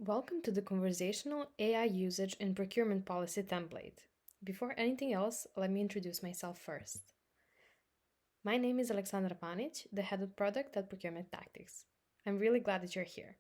Welcome to the Conversational AI Usage in Procurement Policy template. Before anything else, let me introduce myself first. My name is Aleksandra Panic, the head of product at Procurement Tactics. I'm really glad that you're here.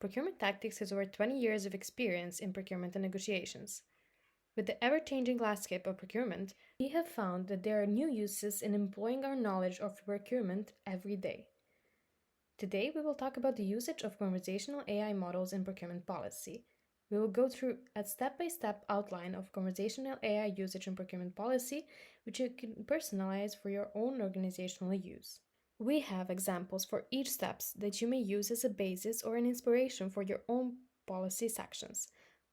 Procurement Tactics has over 20 years of experience in procurement and negotiations. With the ever-changing landscape of procurement, we have found that there are new uses in employing our knowledge of procurement every day. Today, we will talk about the usage of conversational AI models in procurement policy. We will go through a step-by-step outline of conversational AI usage in procurement policy, which you can personalize for your own organizational use. We have examples for each steps that you may use as a basis or an inspiration for your own policy sections.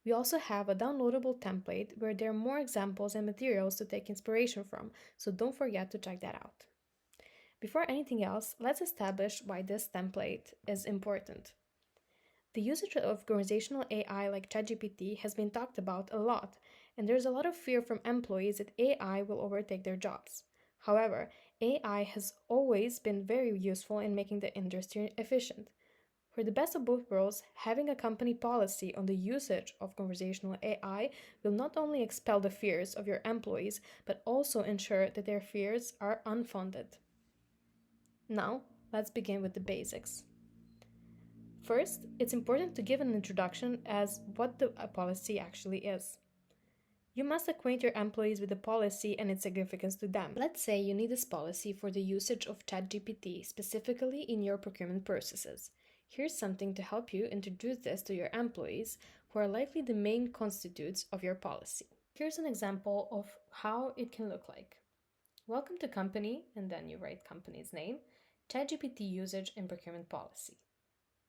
We also have a downloadable template where there are more examples and materials to take inspiration from, so don't forget to check that out. Before anything else, let's establish why this template is important. The usage of conversational AI like ChatGPT has been talked about a lot, and there's a lot of fear from employees that AI will overtake their jobs. However, AI has always been very useful in making the industry efficient. For the best of both worlds, having a company policy on the usage of conversational AI will not only expel the fears of your employees, but also ensure that their fears are unfounded. Now, let's begin with the basics. First, it's important to give an introduction as what the policy actually is. You must acquaint your employees with the policy and its significance to them. Let's say you need this policy for the usage of ChatGPT, specifically in your procurement processes. Here's something to help you introduce this to your employees, who are likely the main constituents of your policy. Here's an example of how it can look like. Welcome to company, and then you write company's name, ChatGPT usage and procurement policy.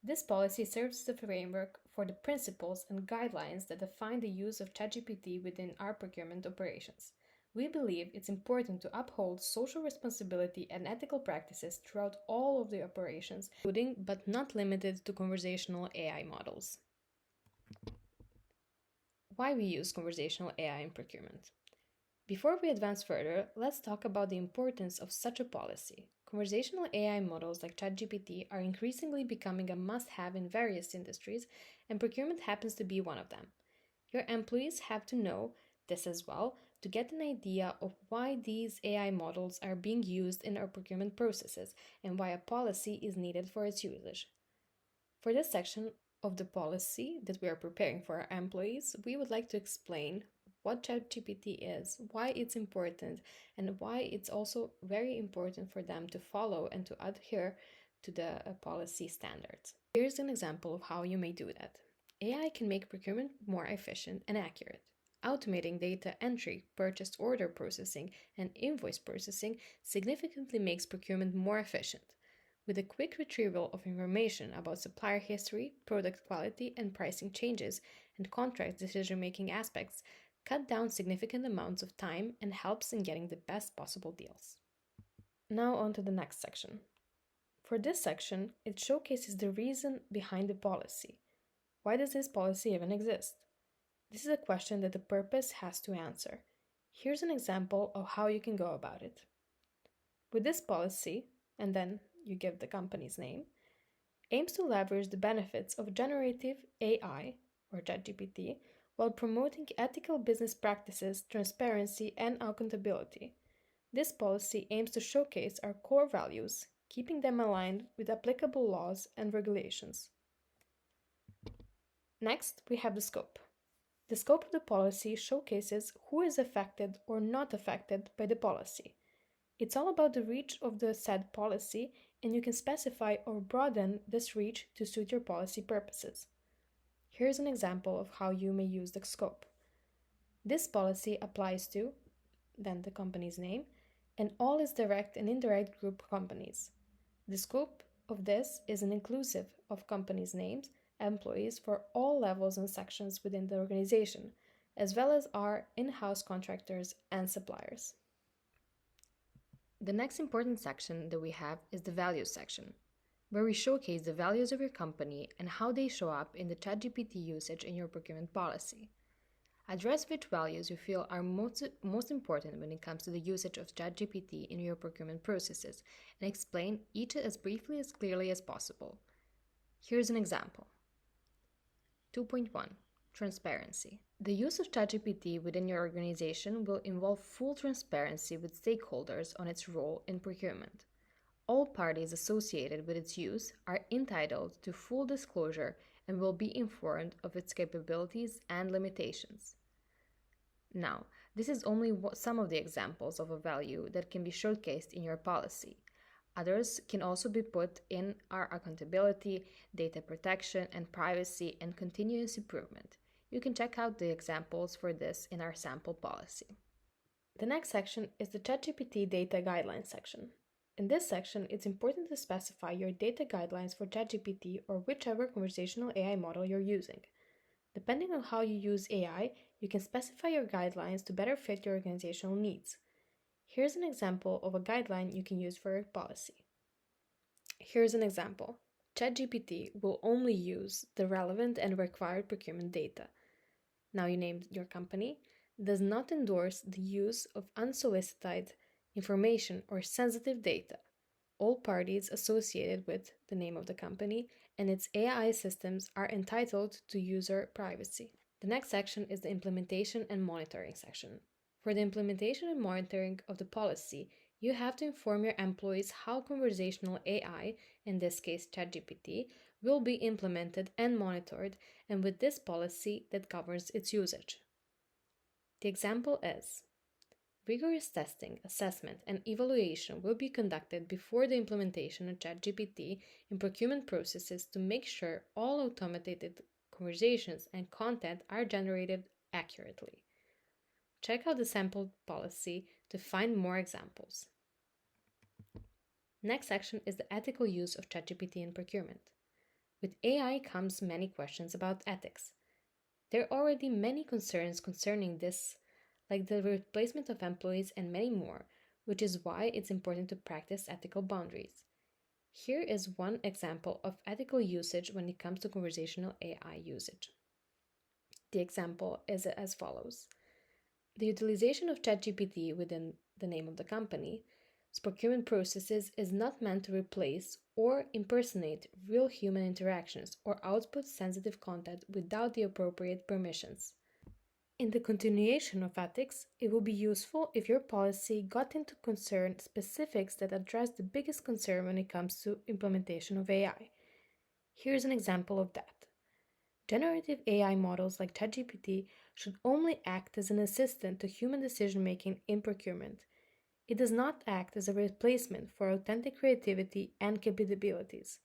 This policy serves as the framework for the principles and guidelines that define the use of ChatGPT within our procurement operations. We believe it's important to uphold social responsibility and ethical practices throughout all of the operations, including but not limited to conversational AI models. Why we use conversational AI in procurement? Before we advance further, let's talk about the importance of such a policy. Conversational AI models like ChatGPT are increasingly becoming a must-have in various industries, and procurement happens to be one of them. Your employees have to know this as well to get an idea of why these AI models are being used in our procurement processes and why a policy is needed for its usage. For this section of the policy that we are preparing for our employees, we would like to explain what ChatGPT is, why it's important, and why it's also very important for them to follow and to adhere to the policy standards. Here's an example of how you may do that. AI can make procurement more efficient and accurate. Automating data entry, purchase order processing, and invoice processing significantly makes procurement more efficient. With a quick retrieval of information about supplier history, product quality, and pricing changes, and contract decision-making aspects, cut down significant amounts of time and helps in getting the best possible deals. Now on to the next section. For this section, it showcases the reason behind the policy. Why does this policy even exist? This is a question that the purpose has to answer. Here's an example of how you can go about it. With this policy, and then you give the company's name, aims to leverage the benefits of generative AI, or ChatGPT, while promoting ethical business practices, transparency, and accountability. This policy aims to showcase our core values, keeping them aligned with applicable laws and regulations. Next, we have the scope. The scope of the policy showcases who is affected or not affected by the policy. It's all about the reach of the said policy, and you can specify or broaden this reach to suit your policy purposes. Here's an example of how you may use the scope. This policy applies to, then the company's name, and all its direct and indirect group companies. The scope of this is an inclusive of companies' names, employees for all levels and sections within the organization, as well as our in-house contractors and suppliers. The next important section that we have is the values section, where we showcase the values of your company and how they show up in the ChatGPT usage in your procurement policy. Address which values you feel are most important when it comes to the usage of ChatGPT in your procurement processes, and explain each as briefly as clearly as possible. Here's an example. 2.1 Transparency. The use of ChatGPT within your organization will involve full transparency with stakeholders on its role in procurement. All parties associated with its use are entitled to full disclosure and will be informed of its capabilities and limitations. Now, this is only some of the examples of a value that can be showcased in your policy. Others can also be put in our accountability, data protection, and privacy and continuous improvement. You can check out the examples for this in our sample policy. The next section is the ChatGPT Data Guidelines section. In this section, it's important to specify your data guidelines for ChatGPT or whichever conversational AI model you're using. Depending on how you use AI, you can specify your guidelines to better fit your organizational needs. Here's an example of a guideline you can use for your policy. Here's an example. ChatGPT will only use the relevant and required procurement data. Now you named your company, does not endorse the use of unsolicited information or sensitive data. All parties associated with the name of the company and its AI systems are entitled to user privacy. The next section is the implementation and monitoring section. For the implementation and monitoring of the policy, you have to inform your employees how conversational AI, in this case ChatGPT, will be implemented and monitored, and with this policy that governs its usage. The example is: rigorous testing, assessment, and evaluation will be conducted before the implementation of ChatGPT in procurement processes to make sure all automated conversations and content are generated accurately. Check out the sample policy to find more examples. Next section is the ethical use of ChatGPT in procurement. With AI comes many questions about ethics. There are already many concerns concerning this, like the replacement of employees and many more, which is why it's important to practice ethical boundaries. Here is one example of ethical usage when it comes to conversational AI usage. The example is as follows. The utilization of ChatGPT within the name of the company's procurement processes is not meant to replace or impersonate real human interactions or output sensitive content without the appropriate permissions. In the continuation of ethics, it will be useful if your policy got into concern specifics that address the biggest concern when it comes to implementation of AI. Here's an example of that. Generative AI models like ChatGPT should only act as an assistant to human decision-making in procurement. It does not act as a replacement for authentic creativity and capabilities.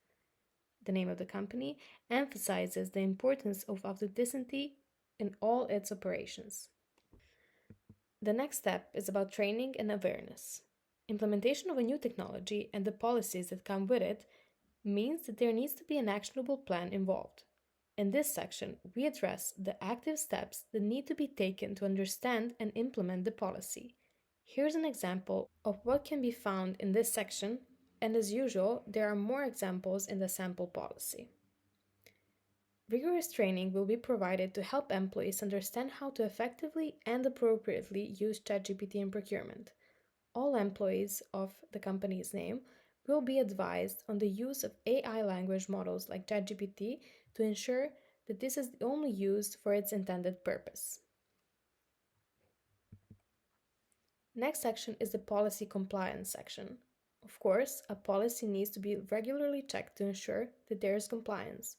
The name of the company emphasizes the importance of authenticity in all its operations. The next step is about training and awareness. Implementation of a new technology and the policies that come with it means that there needs to be an actionable plan involved. In this section, we address the active steps that need to be taken to understand and implement the policy. Here's an example of what can be found in this section, and as usual, there are more examples in the sample policy. Rigorous training will be provided to help employees understand how to effectively and appropriately use ChatGPT in procurement. All employees of the company's name will be advised on the use of AI language models like ChatGPT to ensure that this is only used for its intended purpose. Next section is the policy compliance section. Of course, a policy needs to be regularly checked to ensure that there is compliance.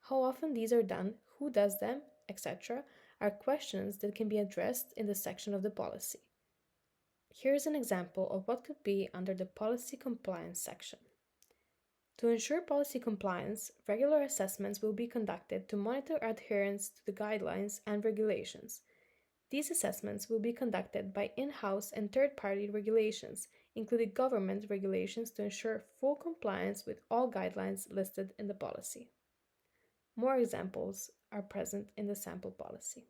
How often these are done, who does them, etc., are questions that can be addressed in the section of the policy. Here's an example of what could be under the policy compliance section. To ensure policy compliance, regular assessments will be conducted to monitor adherence to the guidelines and regulations. These assessments will be conducted by in-house and third-party regulations, including government regulations, to ensure full compliance with all guidelines listed in the policy. More examples are present in the sample policy.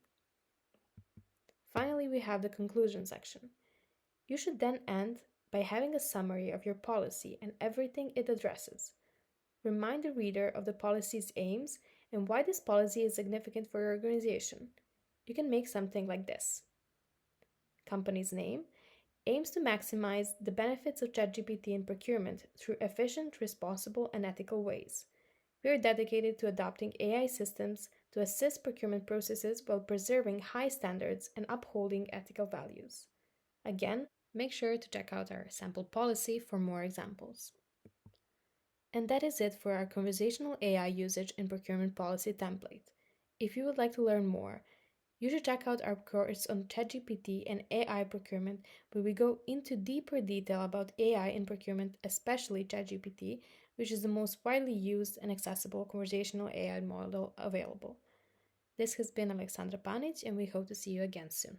Finally, we have the conclusion section. You should then end by having a summary of your policy and everything it addresses. Remind the reader of the policy's aims and why this policy is significant for your organization. You can make something like this. Company's name aims to maximize the benefits of ChatGPT in procurement through efficient, responsible, and ethical ways. We are dedicated to adopting AI systems to to assist procurement processes while preserving high standards and upholding ethical values. Again, make sure to check out our sample policy for more examples. And that is it for our conversational AI usage in procurement policy template. If you would like to learn more, you should check out our course on ChatGPT and AI procurement, where we go into deeper detail about AI in procurement, especially ChatGPT, which is the most widely used and accessible conversational AI model available. This has been Aleksandra Panic, and we hope to see you again soon.